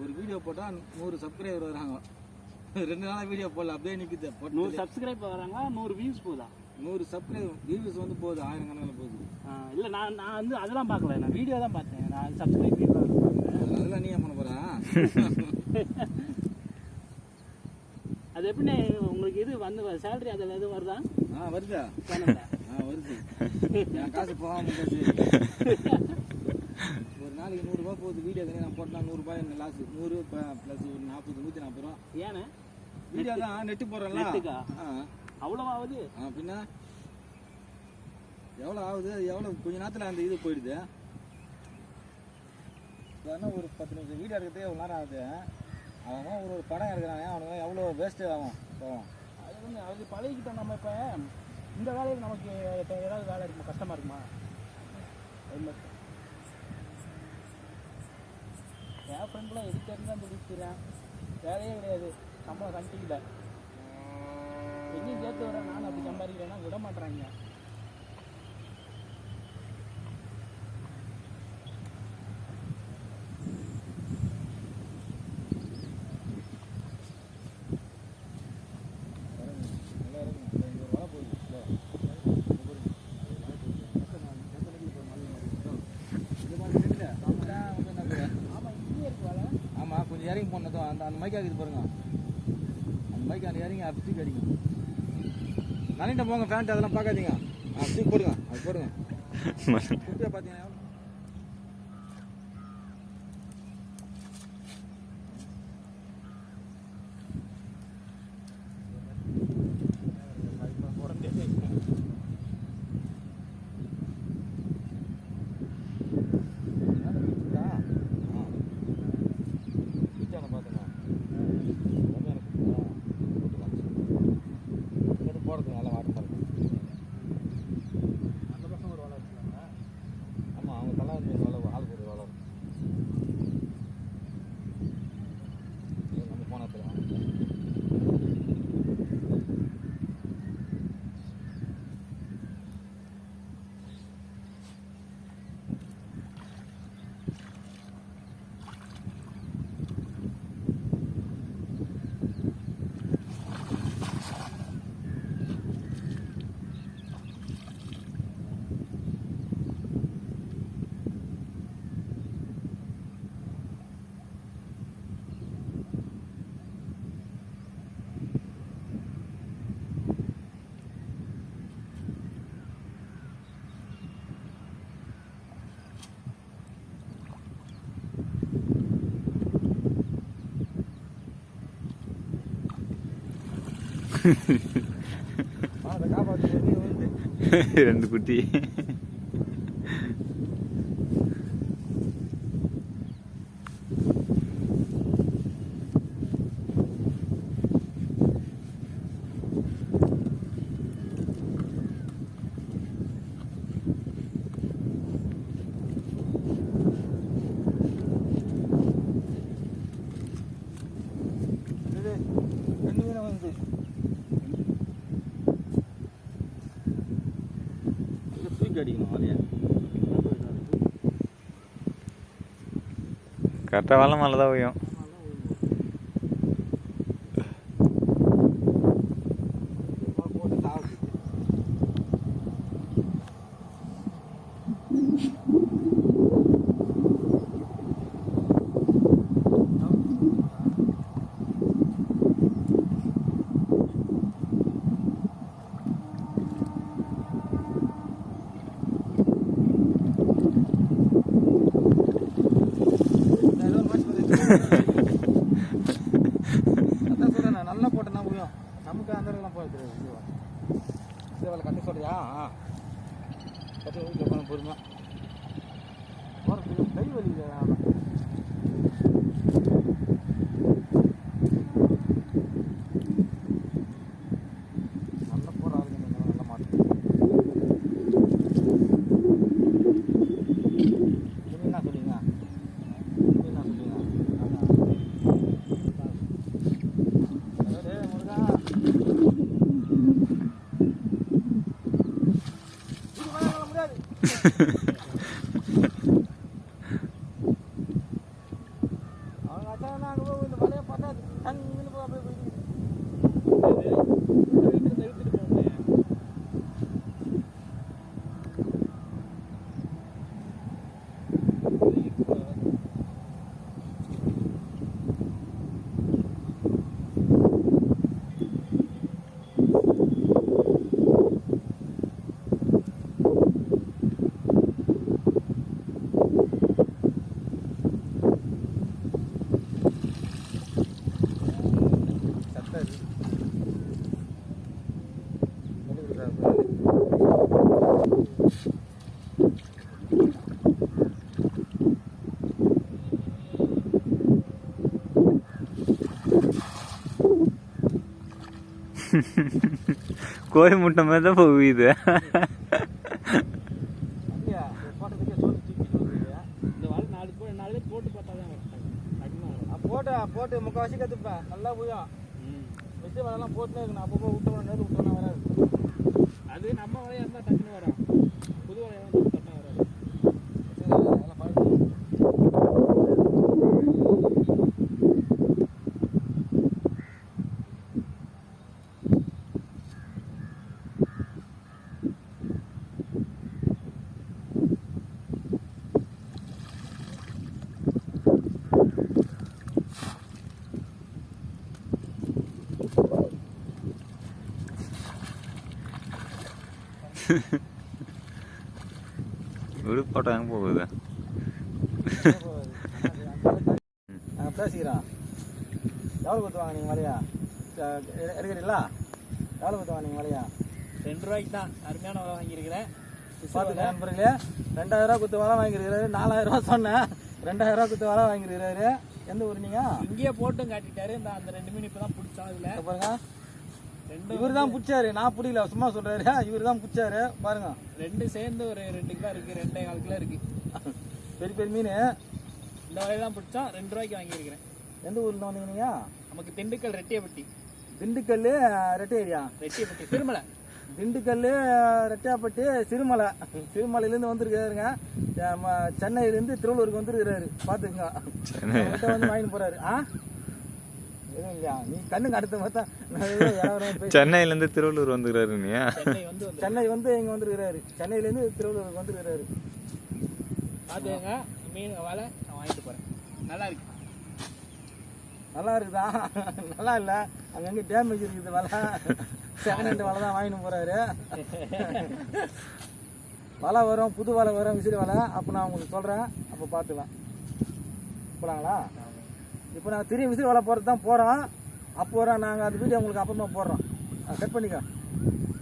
ஒரு வீடியோ போட்டால் 100 சப்ஸ்கிரைபர் வராங்க. 2 நாளாக வீடியோ போடல, அப்படியே நிற்குது. 100 சப்ஸ்கிரைபர் வராங்க, 100 வியூஸ் போதா? 100 சப்ஸ்கிரைபர் வியூஸ் வந்து போகுது, 1000 கணக்கில் போகுது. இல்லை, நான் வந்து அதெல்லாம் பார்க்கல, நான் வீடியோ தான் பார்த்தேன். நான் சப்ஸ்கிரைப் வீடியோ அதெல்லாம் நீ ஏன் பண்ண போகிறா? அது எப்படின்னு உங்களுக்கு இது வந்து சேலரி அதில் எதுவும் வருதா? வருதா? வருது. என் காசு போகாமல் காசு. ஒரு நாளைக்கு 100 ரூபா போகுது. வீடியோ தானே நான் போட்டேன்னா 100 ரூபாய் என்ன லாஸ். 100 ப்ளஸ் 40 140 ரூபா. ஏன்னா வீடியோ தான் நெட்டு போடுறேன்ல. அவ்வளோ ஆகுது. பின்ன எவ்வளோ ஆகுது? அது எவ்வளோ கொஞ்ச நேரத்தில் அந்த இது போயிடுது. ஆனால் ஒரு 10 நிமிஷம் வீடியோ எடுக்கிறதே எவ்வளோ நேரம் ஆகுது. அவன் ஒரு படம் எடுக்கிறாங்க, அவனுங்க எவ்வளோ வேஸ்ட்டு ஆகும். அது வந்து அது பழகிக்கிட்டோம். நம்ம இப்போ இந்த வேலையில் நமக்கு இப்போ ஏதாவது வேலை இருக்குமா, கஷ்டமாக இருக்குமா? என் ஃப்ரெண்ட்லாம் எதுக்கு தான் முடிச்சுக்கிறேன், வேலையே கிடையாது, சம்பளம் கண்டிக்கல, எங்கேயும் சேர்த்து வரேன். நான் அப்படி சம்பாதிக்கிறேன்னா விட மாட்டேறாங்க. ஆமாம், கொஞ்சம் இறங்கி போனதும் அந்த மைக் ஆகுது பாருங்க. அந்த மைக் அந்த இறங்கி அப்படி அடிக்கும். நனைட்ட போங்க, பேண்ட் அதெல்லாம் பார்க்காதீங்க. அப்படி போடுங்க, அது போடுங்க. குட்டியை பார்த்தீங்கன்னா போடுறது நல்லா வாட்டமாக இருக்கும். அந்த பக்கம் ஒரு வலை வச்சுருக்காங்க. ஆமாம், அவங்க தலை வந்து வலை ஆள் போடுற வலை நம்ம போனத்தில் ரெண்டு குட்டி. கரெக்டாக வலை மேலே தான் ஓயும். அதான் சொல்கிறேன், நான் நல்லா போட்டேன்னா முடியும். நமக்கு அந்த அளவுக்குலாம் போக தெரியாது. இதே வேலை கட்டி சொல்றியா? கட்டி வீட்டில் போன பொறுமையாக போகிறதுக்கு கை வலி. நல்லா போகிறாங்க, நல்லா மாட்டேன். என்ன சொல்லுங்க? முடியாது. கோழி முட்டை மாதிரி தான் போகுது. இல்லையா போட்டதுக்கே சொல்லி தூக்கிட்டு வந்துருக்கியா? இந்த வாழை 4 பேர் போட்டு பார்த்தா தான் போட்டு முக்கால்வாசி கற்றுப்பேன். நல்லா புரியும். விட்டு வலைலாம் போட்டுனே இருக்கணும். அப்பப்போ விட்டோம் நேரம் விட்டோம்னா வராது. அது நம்ம வலையாக இருந்தால் டக்குன்னு வரும். புது வலையாக இருந்தால் டக்குன்னு வராது. அதெல்லாம் பழக்கம். விழுப்பாட்டம் எங்கே போகுது? பேசிக்கிறோம். எவ்வளோ கொடுத்துவாங்க நீங்கள் வலையா? எடுக்கிறீங்களா? எவ்வளோ கொடுத்துவாங்க நீங்கள் வலையா? 2 ரூபாய்க்கு தான் அருமையான வலை வாங்கியிருக்கிறேன். பார்த்துக்க நண்பர்களே, 2000 ரூபா கொடுத்து வலை வாங்கியிருக்கிறாரு. 4000 ரூபா சொன்னேன், 2000 ரூபா கொடுத்து வலை வாங்கியிருக்கிறாரு. எந்த ஊர் நீங்கள்? இங்கேயே போட்டும் காட்டிட்டாரு. அந்த 2 மீன் இப்போ தான் பிடிச்சோம். இதில் பாருங்க, இவர் தான் பிடிச்சாரு, நான் பிடிக்கல, சும்மா சொல்றாரு. இவர் தான் பிடிச்சாரு பாருங்க. 2 சேர்ந்து ஒரு 2 கிலோ இருக்கு, 2.25 கிலோ இருக்கு. பெரிய பெரிய மீன். இந்த வகையில தான் பிடிச்சோம். 2 ரூபாய்க்கு வாங்கியிருக்கிறேன். எந்த ஊர்ல வந்தீங்க நீங்க? நமக்கு திண்டுக்கல் ரெட்டியப்பட்டி. திண்டுக்கல் ரெட்டையேரியா? ரெட்டியப்பட்டி சிறுமலை. திண்டுக்கல் ரெட்டியாப்பட்டி சிறுமலை. சிறுமலையிலேருந்து வந்திருக்காருங்க. சென்னையிலேருந்து திருவள்ளூருக்கு வந்துருக்கிறாரு. பார்த்துக்குங்க, வந்து வாங்கிட்டு போறாரு. எதுவும் இல்லையா? நீ கண்ணுக்கு அடுத்த பார்த்தா சென்னையிலேருந்து திருவள்ளூர் வந்துக்கிறாரு. நீ சென்னை வந்து இங்கே வந்துருக்கிறாரு. சென்னையிலேருந்து திருவள்ளூருக்கு வந்துருக்கிறாரு. பார்த்துங்க மீன் வலை நான் வாங்கிட்டு போகிறேன். நல்லா இருக்கு. நல்லா இருக்குதா? நல்லா இல்லை, அங்கங்கே டேமேஜ் இருக்குது வலை. செகண்ட் ஹேண்ட் வலை தான் வாங்கிட்டு போகிறாரு. வலை வரும், புது வலை வரும், விசிறி வலை. அப்போ நான் உங்களுக்கு சொல்கிறேன், அப்போ பார்த்துக்கலாம். போகலாங்களா? இப்போ நான் திரும்பி விசிறி வலை போகிறது தான் போகிறோம். அப்போ நாங்கள் அந்த வீடியோ உங்களுக்கு அப்புறமா போடுறோம். கட் பண்ணிக்க.